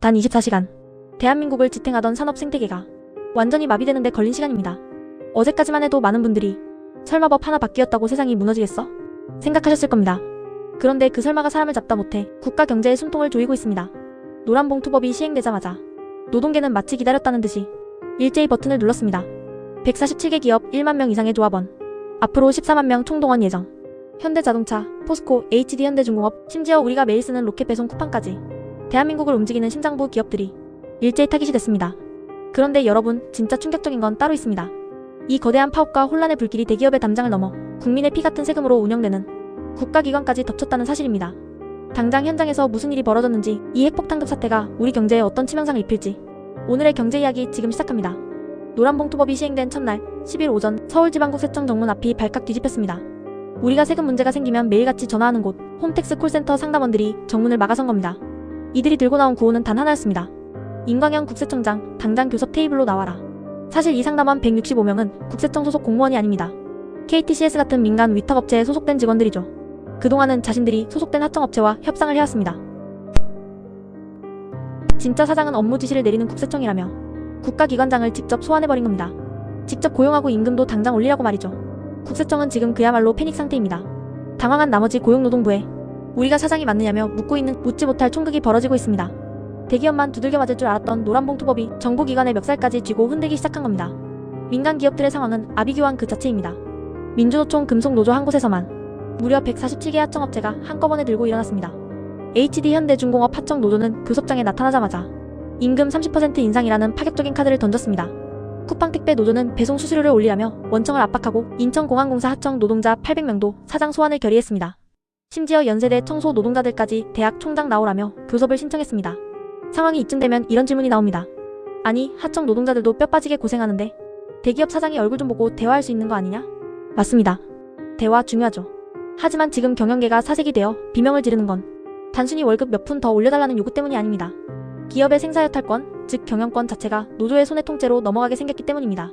단 24시간. 대한민국을 지탱하던 산업 생태계가 완전히 마비되는 데 걸린 시간입니다. 어제까지만 해도 많은 분들이 설마 법 하나 바뀌었다고 세상이 무너지겠어? 생각하셨을 겁니다. 그런데 그 설마가 사람을 잡다 못해 국가 경제에 숨통을 조이고 있습니다. 노란봉투법이 시행되자마자 노동계는 마치 기다렸다는 듯이 일제히 버튼을 눌렀습니다. 147개 기업 1만 명 이상의 조합원, 앞으로 14만 명 총동원 예정. 현대자동차, 포스코, HD현대중공업, 심지어 우리가 매일 쓰는 로켓 배송 쿠팡까지 대한민국을 움직이는 심장부 기업들이 일제히 타깃이 됐습니다. 그런데 여러분, 진짜 충격적인 건 따로 있습니다. 이 거대한 파업과 혼란의 불길이 대기업의 담장을 넘어 국민의 피 같은 세금으로 운영되는 국가기관까지 덮쳤다는 사실입니다. 당장 현장에서 무슨 일이 벌어졌는지, 이 핵폭탄급 사태가 우리 경제에 어떤 치명상을 입힐지 오늘의 경제 이야기 지금 시작합니다. 노란봉투법이 시행된 첫날 10일 오전 서울지방국세청 정문 앞이 발칵 뒤집혔습니다. 우리가 세금 문제가 생기면 매일같이 전화하는 곳 홈택스 콜센터 상담원들이 정문을 막아선 겁니다. 이들이 들고 나온 구호는 단 하나였습니다. 임광현 국세청장, 당장 교섭 테이블로 나와라. 사실 이 상담원 165명은 국세청 소속 공무원이 아닙니다. KTCS 같은 민간 위탁업체에 소속된 직원들이죠. 그동안은 자신들이 소속된 하청업체와 협상을 해왔습니다. 진짜 사장은 업무 지시를 내리는 국세청이라며 국가기관장을 직접 소환해버린 겁니다. 직접 고용하고 임금도 당장 올리라고 말이죠. 국세청은 지금 그야말로 패닉 상태입니다. 당황한 나머지 고용노동부에 우리가 사장이 맞느냐며 묻고 있는 묻지 못할 총극이 벌어지고 있습니다. 대기업만 두들겨 맞을 줄 알았던 노란봉투법이 정부기관의 멱살까지 쥐고 흔들기 시작한 겁니다. 민간 기업들의 상황은 아비규환 그 자체입니다. 민주노총 금속노조 한 곳에서만 무려 147개 하청업체가 한꺼번에 들고 일어났습니다. HD현대중공업 하청노조는 교섭장에 나타나자마자 임금 30% 인상이라는 파격적인 카드를 던졌습니다. 쿠팡택배 노조는 배송 수수료를 올리라며 원청을 압박하고 인천공항공사 하청 노동자 800명도 사장 소환을 결의했습니다. 심지어 연세대 청소 노동자들까지 대학 총장 나오라며 교섭을 신청했습니다. 상황이 이쯤되면 이런 질문이 나옵니다. 아니, 하청 노동자들도 뼈 빠지게 고생하는데 대기업 사장이 얼굴 좀 보고 대화할 수 있는 거 아니냐? 맞습니다. 대화 중요하죠. 하지만 지금 경영계가 사색이 되어 비명을 지르는 건 단순히 월급 몇 푼 더 올려달라는 요구 때문이 아닙니다. 기업의 생사여탈권, 즉 경영권 자체가 노조의 손의 통째로 넘어가게 생겼기 때문입니다.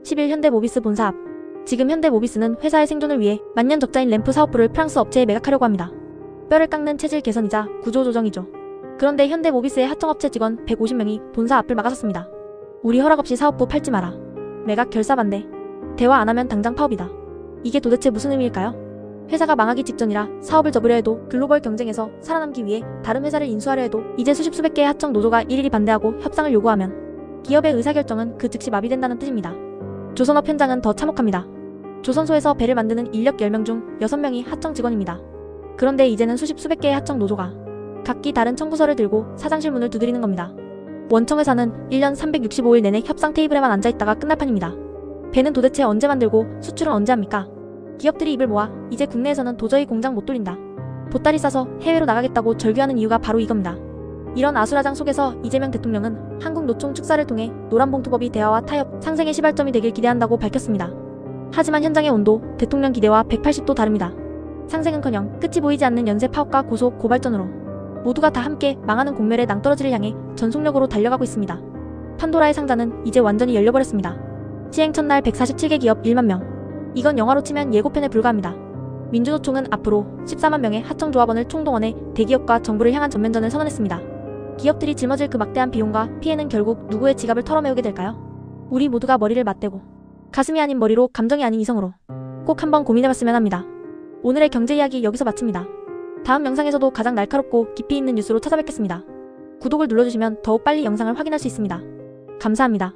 10일 현대모비스 본사 앞. 지금 현대모비스는 회사의 생존을 위해 만년 적자인 램프 사업부를 프랑스 업체에 매각하려고 합니다. 뼈를 깎는 체질 개선이자 구조 조정이죠. 그런데 현대모비스의 하청업체 직원 150명이 본사 앞을 막아섰습니다. 우리 허락 없이 사업부 팔지 마라. 매각 결사 반대. 대화 안 하면 당장 파업이다. 이게 도대체 무슨 의미일까요? 회사가 망하기 직전이라 사업을 접으려 해도 글로벌 경쟁에서 살아남기 위해 다른 회사를 인수하려 해도 이제 수십 수백 개의 하청 노조가 일일이 반대하고 협상을 요구하면 기업의 의사결정은 그 즉시 마비된다는 뜻입니다. 조선업 현장은 더 참혹합니다. 조선소에서 배를 만드는 인력 10명 중 6명이 하청 직원입니다. 그런데 이제는 수십 수백 개의 하청 노조가 각기 다른 청구서를 들고 사장실 문을 두드리는 겁니다. 원청회사는 1년 365일 내내 협상 테이블에만 앉아있다가 끝날 판입니다. 배는 도대체 언제 만들고 수출은 언제 합니까? 기업들이 입을 모아 이제 국내에서는 도저히 공장 못 돌린다. 보따리 싸서 해외로 나가겠다고 절규하는 이유가 바로 이겁니다. 이런 아수라장 속에서 이재명 대통령은 한국노총 축사를 통해 노란봉투법이 대화와 타협, 상생의 시발점이 되길 기대한다고 밝혔습니다. 하지만 현장의 온도, 대통령 기대와 180도 다릅니다. 상생은커녕 끝이 보이지 않는 연쇄 파업과 고소, 고발전으로 모두가 다 함께 망하는 공멸의 낭떠러지를 향해 전속력으로 달려가고 있습니다. 판도라의 상자는 이제 완전히 열려버렸습니다. 시행 첫날 147개 기업 1만 명. 이건 영화로 치면 예고편에 불과합니다. 민주노총은 앞으로 14만 명의 하청조합원을 총동원해 대기업과 정부를 향한 전면전을 선언했습니다. 기업들이 짊어질 그 막대한 비용과 피해는 결국 누구의 지갑을 털어메우게 될까요? 우리 모두가 머리를 맞대고 가슴이 아닌 머리로, 감정이 아닌 이성으로 꼭 한번 고민해봤으면 합니다. 오늘의 경제 이야기 여기서 마칩니다. 다음 영상에서도 가장 날카롭고 깊이 있는 뉴스로 찾아뵙겠습니다. 구독을 눌러주시면 더욱 빨리 영상을 확인할 수 있습니다. 감사합니다.